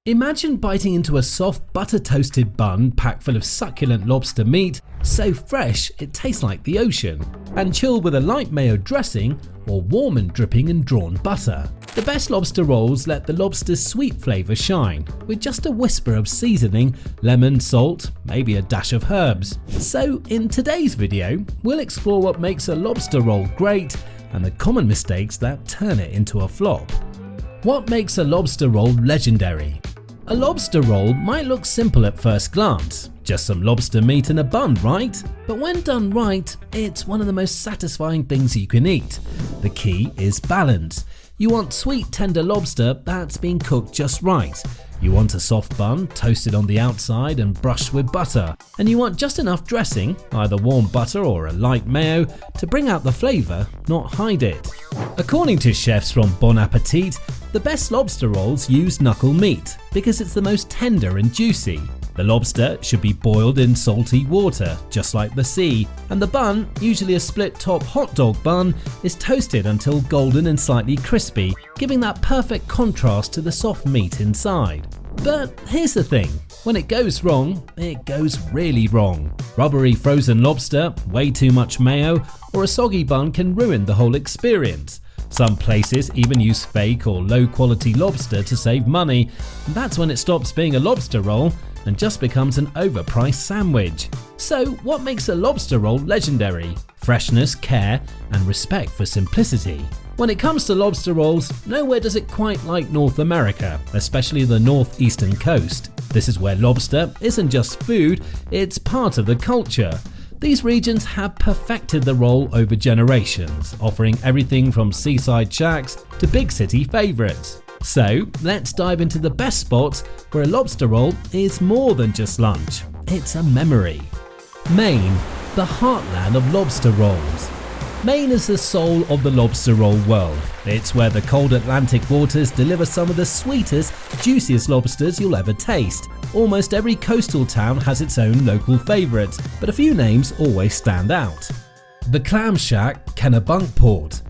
Imagine biting into a soft butter-toasted bun packed full of succulent lobster meat, so fresh it tastes like the ocean, and chilled with a light mayo dressing or warm and dripping in drawn butter. The best lobster rolls let the lobster's sweet flavour shine, with just a whisper of seasoning, lemon, salt, maybe a dash of herbs. So in today's video, we'll explore what makes a lobster roll great and the common mistakes that turn it into a flop. What makes a lobster roll legendary? A lobster roll might look simple at first glance, just some lobster meat and a bun, right? But when done right, it's one of the most satisfying things you can eat. The key is balance. You want sweet, tender lobster that's been cooked just right. You want a soft bun, toasted on the outside and brushed with butter. And you want just enough dressing, either warm butter or a light mayo, to bring out the flavour, not hide it. According to chefs from Bon Appetit, the best lobster rolls use knuckle meat because it's the most tender and juicy. The lobster should be boiled in salty water, just like the sea, and the bun, usually a split-top hot dog bun, is toasted until golden and slightly crispy, giving that perfect contrast to the soft meat inside. But here's the thing, when it goes wrong, it goes really wrong. Rubbery frozen lobster, way too much mayo, or a soggy bun can ruin the whole experience. Some places even use fake or low-quality lobster to save money, and that's when it stops being a lobster roll and just becomes an overpriced sandwich. So what makes a lobster roll legendary? Freshness, care, and respect for simplicity. When it comes to lobster rolls, nowhere does it quite like North America, especially the northeastern coast. This is where lobster isn't just food, it's part of the culture. These regions have perfected the roll over generations, offering everything from seaside shacks to big city favourites. So let's dive into the best spots where a lobster roll is more than just lunch, it's a memory. Maine, the heartland of lobster rolls. Maine is the soul of the lobster roll world. It's where the cold Atlantic waters deliver some of the sweetest, juiciest lobsters you'll ever taste. Almost every coastal town has its own local favourite, but a few names always stand out. The Clam Shack, Kennebunkport.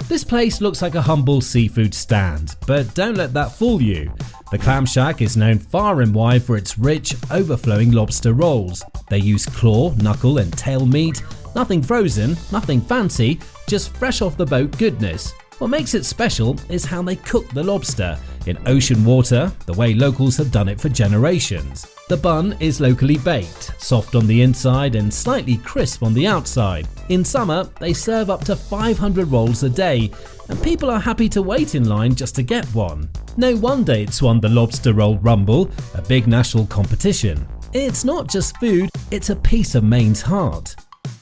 This place looks like a humble seafood stand, but don't let that fool you. The Clam Shack is known far and wide for its rich, overflowing lobster rolls. They use claw, knuckle and tail meat, nothing frozen, nothing fancy, just fresh off the boat goodness. What makes it special is how they cook the lobster, in ocean water, the way locals have done it for generations. The bun is locally baked, soft on the inside and slightly crisp on the outside. In summer, they serve up to 500 rolls a day, and people are happy to wait in line just to get one. No wonder it's won the Lobster Roll Rumble, a big national competition. It's not just food, it's a piece of Maine's heart.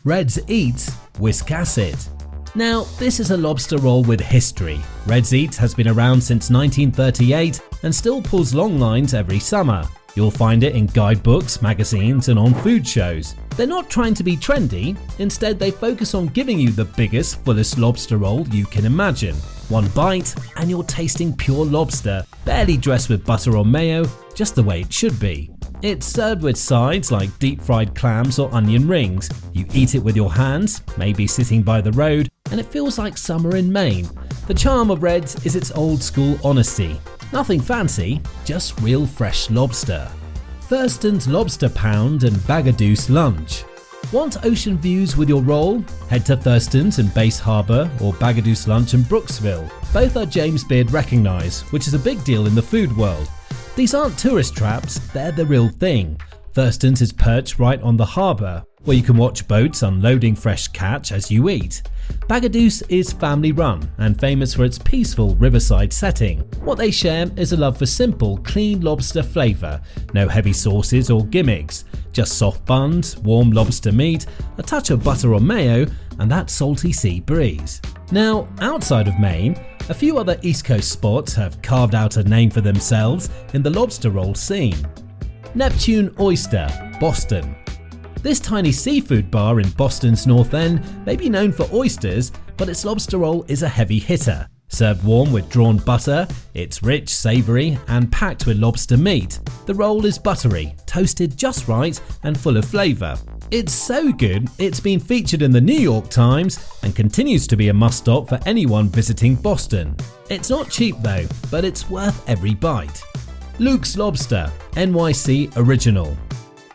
Red's Eats, Wiscasset. Now, this is a lobster roll with history. Red's Eats has been around since 1938 and still pulls long lines every summer. You'll find it in guidebooks, magazines and on food shows. They're not trying to be trendy, instead they focus on giving you the biggest, fullest lobster roll you can imagine. One bite and you're tasting pure lobster, barely dressed with butter or mayo, just the way it should be. It's served with sides like deep fried clams or onion rings. You eat it with your hands, maybe sitting by the road, and it feels like summer in Maine. The charm of Red's is its old school honesty. Nothing fancy, just real fresh lobster. Thurston's Lobster Pound and Bagaduce Lunch. Want ocean views with your roll? Head to Thurston's in Bass Harbour or Bagaduce Lunch in Brooksville. Both are James Beard recognised, which is a big deal in the food world. These aren't tourist traps, they're the real thing. Thurston's is perched right on the harbour, where you can watch boats unloading fresh catch as you eat. Bagaduce is family run and famous for its peaceful riverside setting. What they share is a love for simple, clean lobster flavour, no heavy sauces or gimmicks, just soft buns, warm lobster meat, a touch of butter or mayo, and that salty sea breeze. Now, outside of Maine, a few other East Coast spots have carved out a name for themselves in the lobster roll scene. Neptune Oyster, Boston. This tiny seafood bar in Boston's North End may be known for oysters, but its lobster roll is a heavy hitter. Served warm with drawn butter, it's rich, savoury, and packed with lobster meat. The roll is buttery, toasted just right, and full of flavour. It's so good, it's been featured in the New York Times and continues to be a must-stop for anyone visiting Boston. It's not cheap though, but it's worth every bite. Luke's Lobster, NYC original.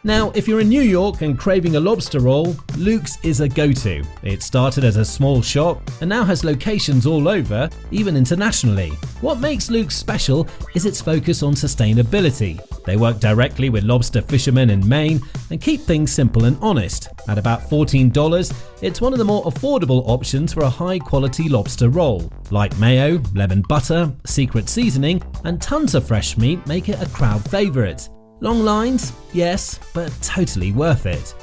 Now, if you're in New York and craving a lobster roll, Luke's is a go-to. It started as a small shop and now has locations all over, even internationally. What makes Luke's special is its focus on sustainability. They work directly with lobster fishermen in Maine and keep things simple and honest. At about $14, it's one of the more affordable options for a high-quality lobster roll. Light mayo, lemon butter, secret seasoning, and tons of fresh meat make it a crowd favorite. Long lines? Yes, but totally worth it.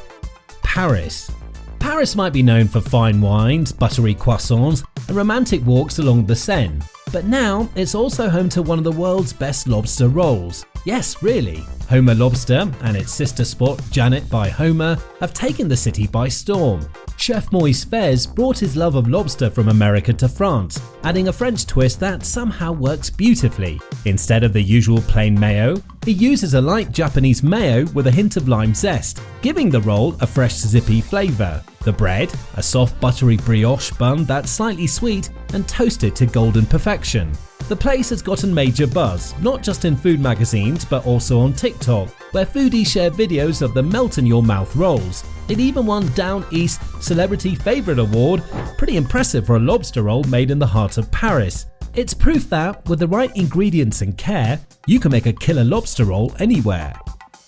Paris. Paris might be known for fine wines, buttery croissants, and romantic walks along the Seine. But now it's also home to one of the world's best lobster rolls. Yes, really. Homer Lobster and its sister spot, Janet by Homer, have taken the city by storm. Chef Moise Fez brought his love of lobster from America to France, adding a French twist that somehow works beautifully. Instead of the usual plain mayo, he uses a light Japanese mayo with a hint of lime zest, giving the roll a fresh zippy flavour. The bread, a soft buttery brioche bun that's slightly sweet and toasted to golden perfection. The place has gotten major buzz, not just in food magazines but also on TikTok, where foodies share videos of the melt-in-your-mouth rolls. It even won Down East Celebrity Favourite Award, pretty impressive for a lobster roll made in the heart of Paris. It's proof that, with the right ingredients and care, you can make a killer lobster roll anywhere.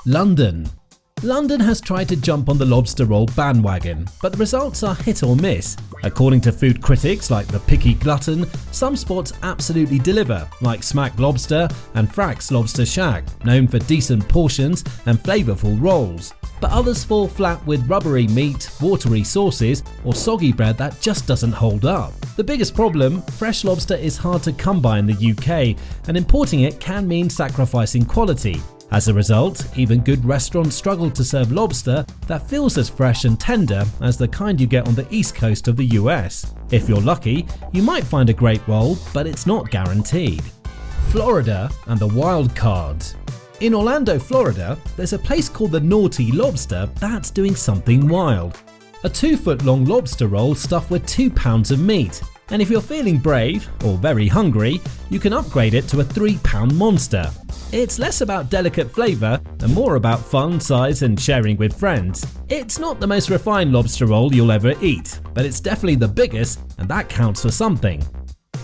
London. London has tried to jump on the lobster roll bandwagon, but the results are hit or miss. According to food critics like the Picky Glutton, some spots absolutely deliver, like Smack Lobster and Frack's Lobster Shack, known for decent portions and flavourful rolls. But others fall flat with rubbery meat, watery sauces, or soggy bread that just doesn't hold up. The biggest problem, fresh lobster is hard to come by in the UK, and importing it can mean sacrificing quality. As a result, even good restaurants struggle to serve lobster that feels as fresh and tender as the kind you get on the east coast of the US. If you're lucky, you might find a great roll, but it's not guaranteed. Florida and the wildcards. In Orlando, Florida, there's a place called the Nauti Lobster that's doing something wild. A 2-foot-long lobster roll stuffed with 2 pounds of meat. And if you're feeling brave or very hungry, you can upgrade it to a 3-pound monster. It's less about delicate flavour and more about fun, size and sharing with friends. It's not the most refined lobster roll you'll ever eat, but it's definitely the biggest, and that counts for something.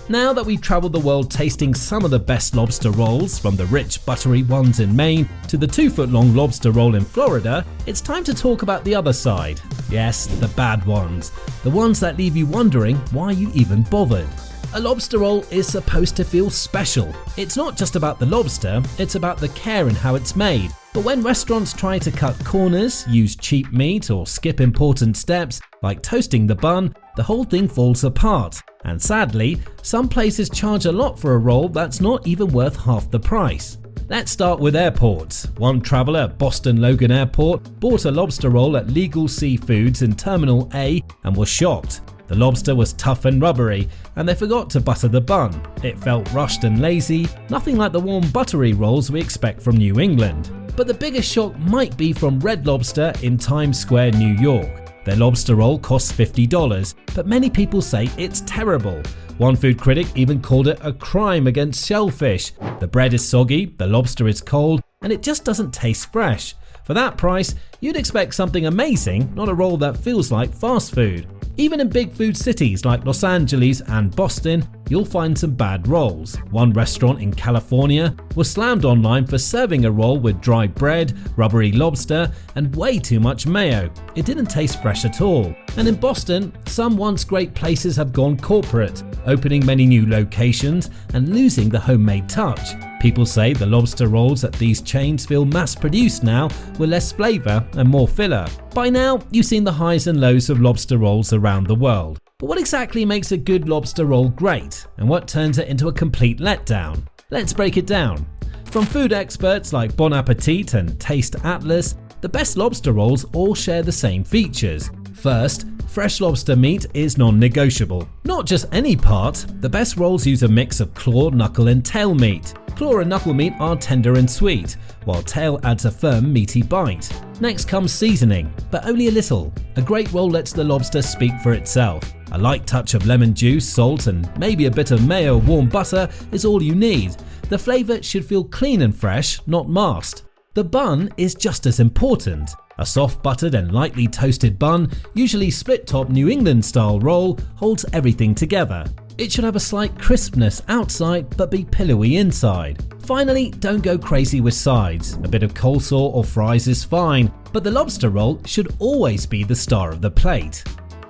Now that we've travelled the world tasting some of the best lobster rolls, from the rich buttery ones in Maine to the 2-foot-long lobster roll in Florida, it's time to talk about the other side. Yes, the bad ones. The ones that leave you wondering why you even bothered. A lobster roll is supposed to feel special. It's not just about the lobster, it's about the care and how it's made. But when restaurants try to cut corners, use cheap meat, or skip important steps, like toasting the bun, the whole thing falls apart. And sadly, some places charge a lot for a roll that's not even worth half the price. Let's start with airports. One traveller at Boston Logan Airport bought a lobster roll at Legal Seafoods in Terminal A and was shocked. The lobster was tough and rubbery, and they forgot to butter the bun. It felt rushed and lazy, nothing like the warm buttery rolls we expect from New England. But the biggest shock might be from Red Lobster in Times Square, New York. Their lobster roll costs $50, but many people say it's terrible. One food critic even called it a crime against shellfish. The bread is soggy, the lobster is cold, and it just doesn't taste fresh. For that price, you'd expect something amazing, not a roll that feels like fast food. Even in big food cities like Los Angeles and Boston, you'll find some bad rolls. One restaurant in California was slammed online for serving a roll with dry bread, rubbery lobster, and way too much mayo. It didn't taste fresh at all. And in Boston, some once great places have gone corporate, opening many new locations and losing the homemade touch. People say the lobster rolls at these chains feel mass-produced now, with less flavour and more filler. By now, you've seen the highs and lows of lobster rolls around the world. But what exactly makes a good lobster roll great, and what turns it into a complete letdown? Let's break it down. From food experts like Bon Appetit and Taste Atlas, the best lobster rolls all share the same features. First, fresh lobster meat is non-negotiable. Not just any part, the best rolls use a mix of claw, knuckle and tail meat. Claw and knuckle meat are tender and sweet, while tail adds a firm, meaty bite. Next comes seasoning, but only a little. A great roll lets the lobster speak for itself. A light touch of lemon juice, salt and maybe a bit of mayo or warm butter is all you need. The flavour should feel clean and fresh, not masked. The bun is just as important. A soft buttered and lightly toasted bun, usually split-top New England style roll, holds everything together. It should have a slight crispness outside but be pillowy inside. Finally, don't go crazy with sides. A bit of coleslaw or fries is fine, but the lobster roll should always be the star of the plate.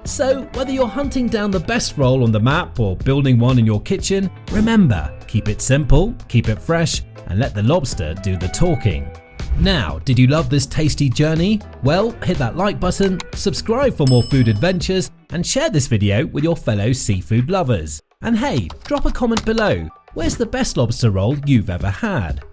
So, whether you're hunting down the best roll on the map or building one in your kitchen, remember, keep it simple, keep it fresh, and let the lobster do the talking. Now, did you love this tasty journey? Well, hit that like button, subscribe for more food adventures, and share this video with your fellow seafood lovers. And hey, drop a comment below. Where's the best lobster roll you've ever had?